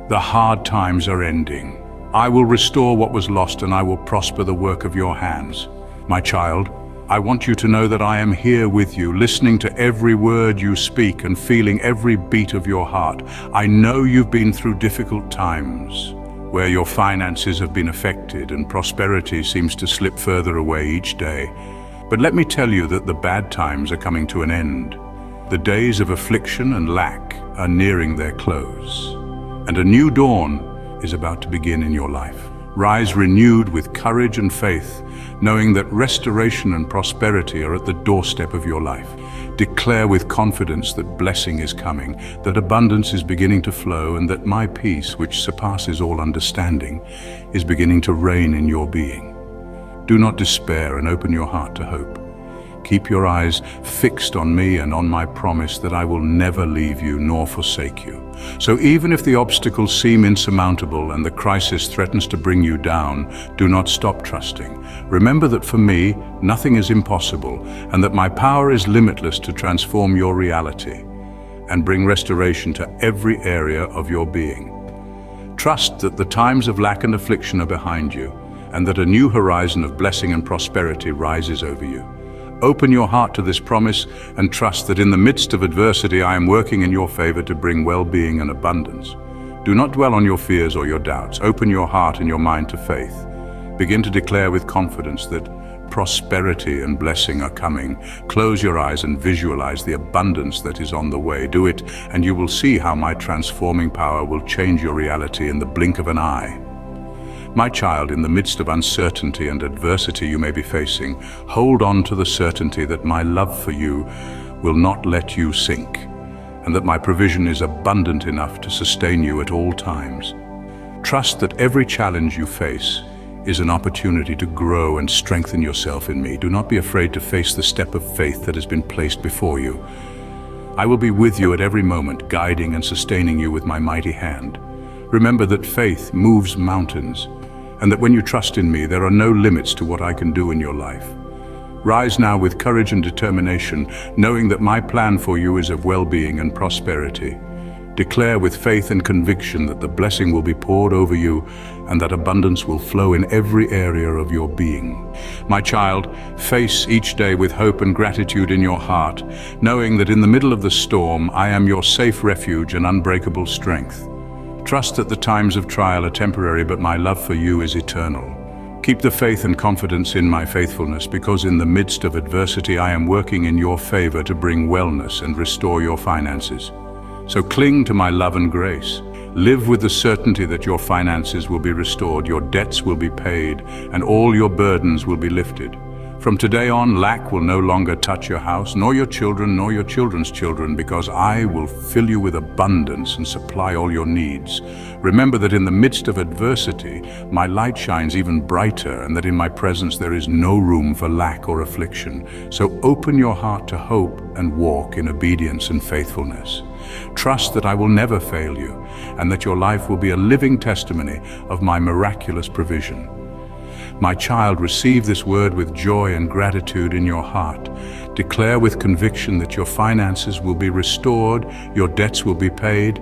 The hard times are ending. I will restore what was lost and I will prosper the work of your hands. My child, I want you to know that I am here with you, listening to every word you speak and feeling every beat of your heart. I know you've been through difficult times, where your finances have been affected and prosperity seems to slip further away each day. But let me tell you that the bad times are coming to an end. The days of affliction and lack are nearing their close, and a new dawn is about to begin in your life. Rise renewed with courage and faith, knowing that restoration and prosperity are at the doorstep of your life. Declare with confidence that blessing is coming, that abundance is beginning to flow, and that my peace, which surpasses all understanding, is beginning to reign in your being. Do not despair and open your heart to hope. Keep your eyes fixed on me and on my promise that I will never leave you nor forsake you. So even if the obstacles seem insurmountable and the crisis threatens to bring you down, do not stop trusting. Remember that for me, nothing is impossible, and that my power is limitless to transform your reality and bring restoration to every area of your being. Trust that the times of lack and affliction are behind you, and that a new horizon of blessing and prosperity rises over you. Open your heart to this promise and trust that in the midst of adversity I am working in your favor to bring well-being and abundance. Do not dwell on your fears or your doubts. Open your heart and your mind to faith. Begin to declare with confidence that prosperity and blessing are coming. Close your eyes and visualize the abundance that is on the way. Do it, and you will see how my transforming power will change your reality in the blink of an eye. My child, in the midst of uncertainty and adversity you may be facing, hold on to the certainty that my love for you will not let you sink, and that my provision is abundant enough to sustain you at all times. Trust that every challenge you face is an opportunity to grow and strengthen yourself in me. Do not be afraid to face the step of faith that has been placed before you. I will be with you at every moment, guiding and sustaining you with my mighty hand. Remember that faith moves mountains, and that when you trust in me, there are no limits to what I can do in your life. Rise now with courage and determination, knowing that my plan for you is of well-being and prosperity. Declare with faith and conviction that the blessing will be poured over you and that abundance will flow in every area of your being. My child, face each day with hope and gratitude in your heart, knowing that in the middle of the storm, I am your safe refuge and unbreakable strength. Trust that the times of trial are temporary, but my love for you is eternal. Keep the faith and confidence in my faithfulness, because in the midst of adversity I am working in your favor to bring wellness and restore your finances. So cling to my love and grace. Live with the certainty that your finances will be restored, your debts will be paid, and all your burdens will be lifted. From today on, lack will no longer touch your house, nor your children, nor your children's children, because I will fill you with abundance and supply all your needs. Remember that in the midst of adversity, my light shines even brighter, and that in my presence there is no room for lack or affliction. So open your heart to hope and walk in obedience and faithfulness. Trust that I will never fail you, and that your life will be a living testimony of my miraculous provision. My child, receive this word with joy and gratitude in your heart. Declare with conviction that your finances will be restored, your debts will be paid,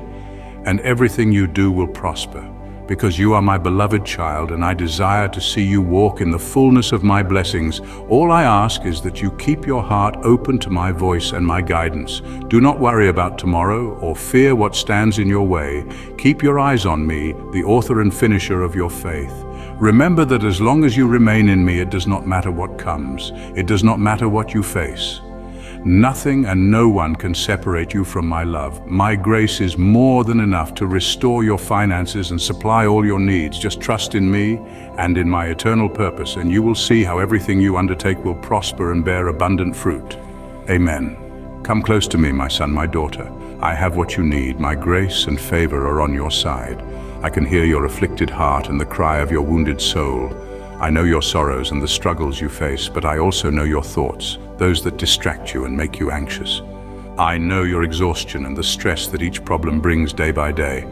and everything you do will prosper. Because you are my beloved child, and I desire to see you walk in the fullness of my blessings. All I ask is that you keep your heart open to my voice and my guidance. Do not worry about tomorrow or fear what stands in your way. Keep your eyes on me, the author and finisher of your faith. Remember that as long as you remain in me, it does not matter what comes. It does not matter what you face. Nothing and no one can separate you from my love. My grace is more than enough to restore your finances and supply all your needs. Just trust in me and in my eternal purpose, and you will see how everything you undertake will prosper and bear abundant fruit. Amen. Come close to me, my son, my daughter. I have what you need. My grace and favor are on your side. I can hear your afflicted heart and the cry of your wounded soul. I know your sorrows and the struggles you face, but I also know your thoughts, those that distract you and make you anxious. I know your exhaustion and the stress that each problem brings day by day.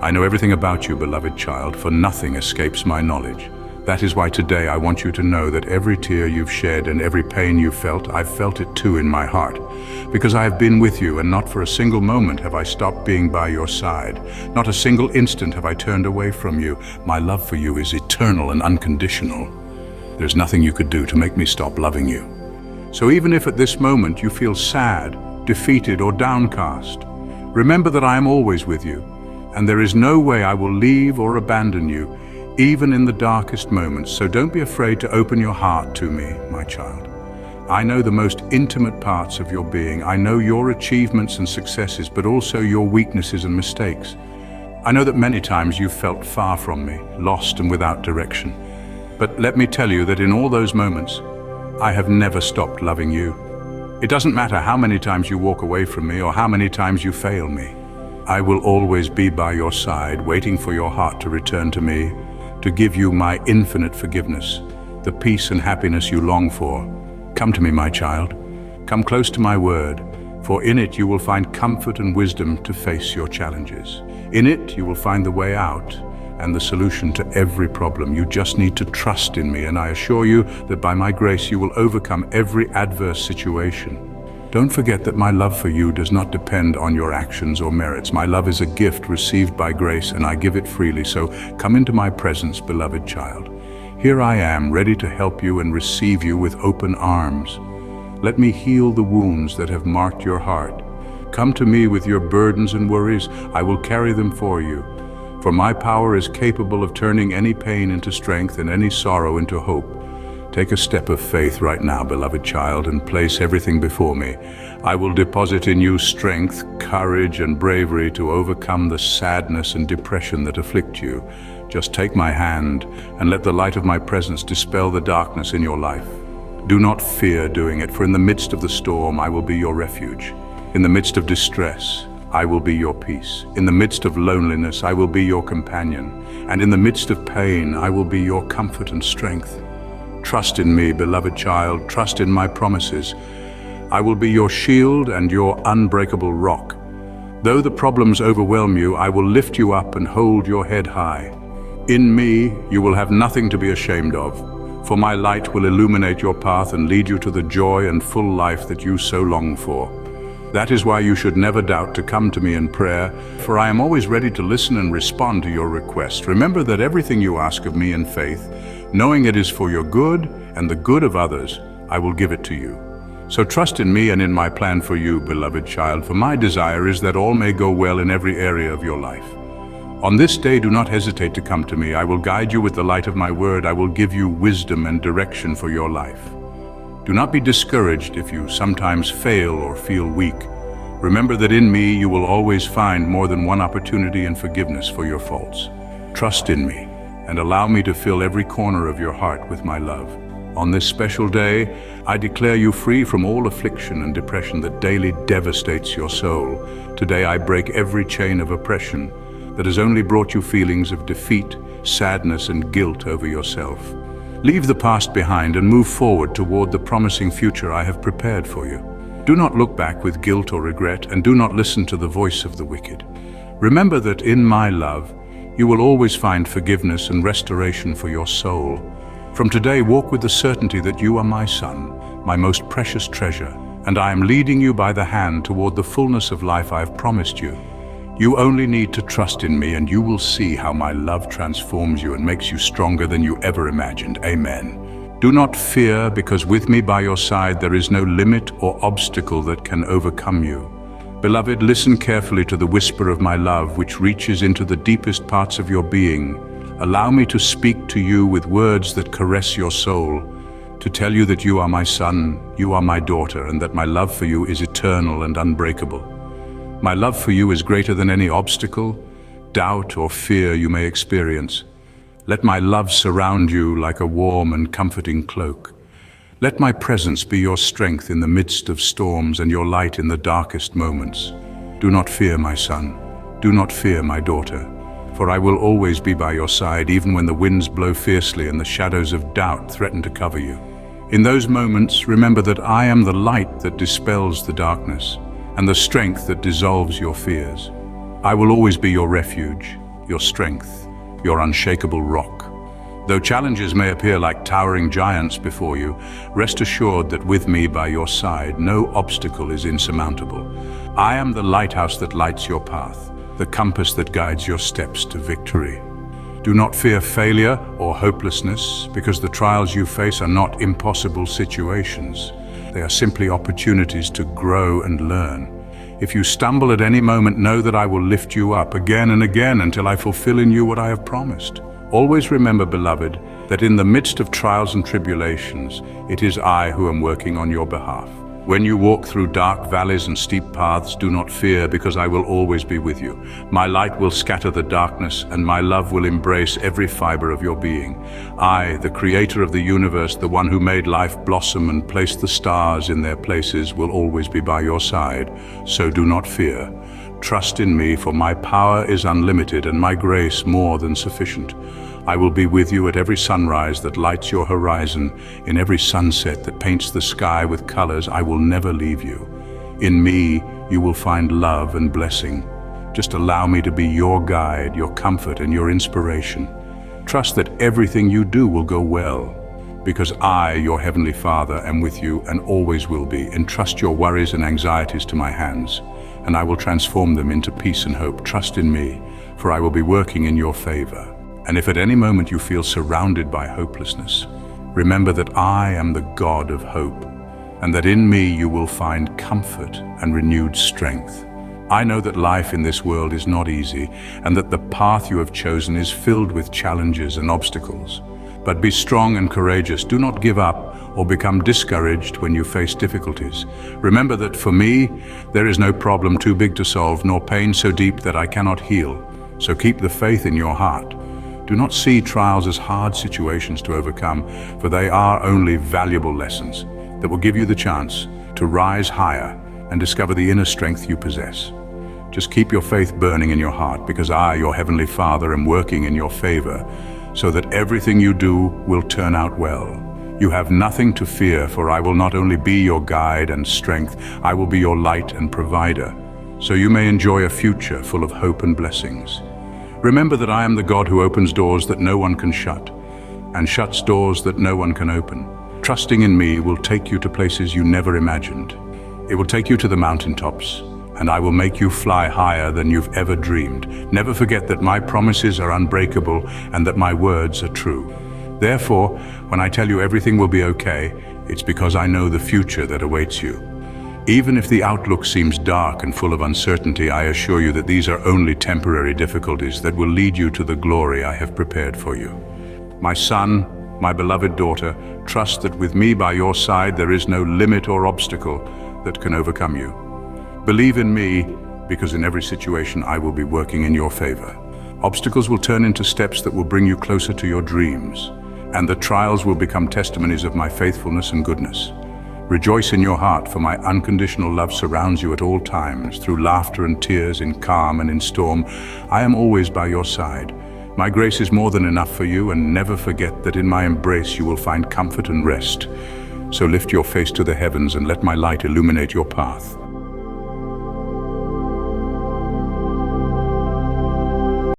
I know everything about you, beloved child, for nothing escapes my knowledge. That is why today I want you to know that every tear you've shed and every pain you've felt, I've felt it too in my heart. Because I have been with you, and not for a single moment have I stopped being by your side. Not a single instant have I turned away from you. My love for you is eternal and unconditional. There's nothing you could do to make me stop loving you. So even if at this moment you feel sad, defeated, or downcast, remember that I am always with you, and there is no way I will leave or abandon you, even in the darkest moments. So don't be afraid to open your heart to me, my child. I know the most intimate parts of your being. I know your achievements and successes, but also your weaknesses and mistakes. I know that many times you've felt far from me, lost and without direction. But let me tell you that in all those moments, I have never stopped loving you. It doesn't matter how many times you walk away from me or how many times you fail me. I will always be by your side, waiting for your heart to return to me, to give you my infinite forgiveness, the peace and happiness you long for. Come to me, my child. Come close to my word, for in it you will find comfort and wisdom to face your challenges. In it you will find the way out and the solution to every problem. You just need to trust in me, and I assure you that by my grace you will overcome every adverse situation. Don't forget that my love for you does not depend on your actions or merits. My love is a gift received by grace, and I give it freely. So come into my presence, beloved child. Here I am, ready to help you and receive you with open arms. Let me heal the wounds that have marked your heart. Come to me with your burdens and worries. I will carry them for you. For my power is capable of turning any pain into strength and any sorrow into hope. Take a step of faith right now, beloved child, and place everything before me. I will deposit in you strength, courage, and bravery to overcome the sadness and depression that afflict you. Just take my hand and let the light of my presence dispel the darkness in your life. Do not fear doing it, for in the midst of the storm, I will be your refuge. In the midst of distress, I will be your peace. In the midst of loneliness, I will be your companion. And in the midst of pain, I will be your comfort and strength. Trust in me, beloved child. Trust in my promises. I will be your shield and your unbreakable rock. Though the problems overwhelm you, I will lift you up and hold your head high. In me, you will have nothing to be ashamed of, for my light will illuminate your path and lead you to the joy and full life that you so long for. That is why you should never doubt to come to me in prayer, for I am always ready to listen and respond to your request. Remember that everything you ask of me in faith, knowing it is for your good and the good of others, I will give it to you. So trust in me and in my plan for you, beloved child, for my desire is that all may go well in every area of your life. On this day, do not hesitate to come to me. I will guide you with the light of my word. I will give you wisdom and direction for your life. Do not be discouraged if you sometimes fail or feel weak. Remember that in me you will always find more than one opportunity and forgiveness for your faults. Trust in me and allow me to fill every corner of your heart with my love. On this special day, I declare you free from all affliction and depression that daily devastates your soul. Today I break every chain of oppression that has only brought you feelings of defeat, sadness, and guilt over yourself. Leave the past behind and move forward toward the promising future I have prepared for you. Do not look back with guilt or regret, and do not listen to the voice of the wicked. Remember that in my love, you will always find forgiveness and restoration for your soul. From today, walk with the certainty that you are my son, my most precious treasure, and I am leading you by the hand toward the fullness of life I have promised you. You only need to trust in me, and you will see how my love transforms you and makes you stronger than you ever imagined. Amen. Do not fear, because with me by your side there is no limit or obstacle that can overcome you. Beloved, listen carefully to the whisper of my love, which reaches into the deepest parts of your being. Allow me to speak to you with words that caress your soul, to tell you that you are my son, you are my daughter, and that my love for you is eternal and unbreakable. My love for you is greater than any obstacle, doubt, or fear you may experience. Let my love surround you like a warm and comforting cloak. Let my presence be your strength in the midst of storms and your light in the darkest moments. Do not fear, my son. Do not fear, my daughter, for I will always be by your side, even when the winds blow fiercely and the shadows of doubt threaten to cover you. In those moments, remember that I am the light that dispels the darkness, and the strength that dissolves your fears. I will always be your refuge, your strength, your unshakable rock. Though challenges may appear like towering giants before you, rest assured that with me by your side, no obstacle is insurmountable. I am the lighthouse that lights your path, the compass that guides your steps to victory. Do not fear failure or hopelessness, because the trials you face are not impossible situations. They are simply opportunities to grow and learn. If you stumble at any moment, know that I will lift you up again and again until I fulfill in you what I have promised. Always remember, beloved, that in the midst of trials and tribulations, it is I who am working on your behalf. When you walk through dark valleys and steep paths, do not fear, because I will always be with you. My light will scatter the darkness, and my love will embrace every fiber of your being. I, the creator of the universe, the one who made life blossom and placed the stars in their places, will always be by your side. So do not fear. Trust in me, for my power is unlimited and my grace more than sufficient. I will be with you at every sunrise that lights your horizon, in every sunset that paints the sky with colors. I will never leave you. In me, you will find love and blessing. Just allow me to be your guide, your comfort, and your inspiration. Trust that everything you do will go well, because I, your Heavenly Father, am with you and always will be. Entrust your worries and anxieties to my hands, and I will transform them into peace and hope. Trust in me, for I will be working in your favor. And if at any moment you feel surrounded by hopelessness, remember that I am the God of hope, and that in me you will find comfort and renewed strength. I know that life in this world is not easy, and that the path you have chosen is filled with challenges and obstacles. But be strong and courageous. Do not give up or become discouraged when you face difficulties. Remember that for me, there is no problem too big to solve, nor pain so deep that I cannot heal. So keep the faith in your heart. Do not see trials as hard situations to overcome, for they are only valuable lessons that will give you the chance to rise higher and discover the inner strength you possess. Just keep your faith burning in your heart, because I, your Heavenly Father, am working in your favor, so that everything you do will turn out well. You have nothing to fear, for I will not only be your guide and strength, I will be your light and provider, so you may enjoy a future full of hope and blessings. Remember that I am the God who opens doors that no one can shut, and shuts doors that no one can open. Trusting in me will take you to places you never imagined. It will take you to the mountaintops, and I will make you fly higher than you've ever dreamed. Never forget that my promises are unbreakable and that my words are true. Therefore, when I tell you everything will be okay, it's because I know the future that awaits you. Even if the outlook seems dark and full of uncertainty, I assure you that these are only temporary difficulties that will lead you to the glory I have prepared for you. My son, my beloved daughter, trust that with me by your side there is no limit or obstacle that can overcome you. Believe in me, because in every situation I will be working in your favor. Obstacles will turn into steps that will bring you closer to your dreams, and the trials will become testimonies of my faithfulness and goodness. Rejoice in your heart, for my unconditional love surrounds you at all times, through laughter and tears, in calm and in storm. I am always by your side. My grace is more than enough for you, and never forget that in my embrace you will find comfort and rest. So lift your face to the heavens and let my light illuminate your path.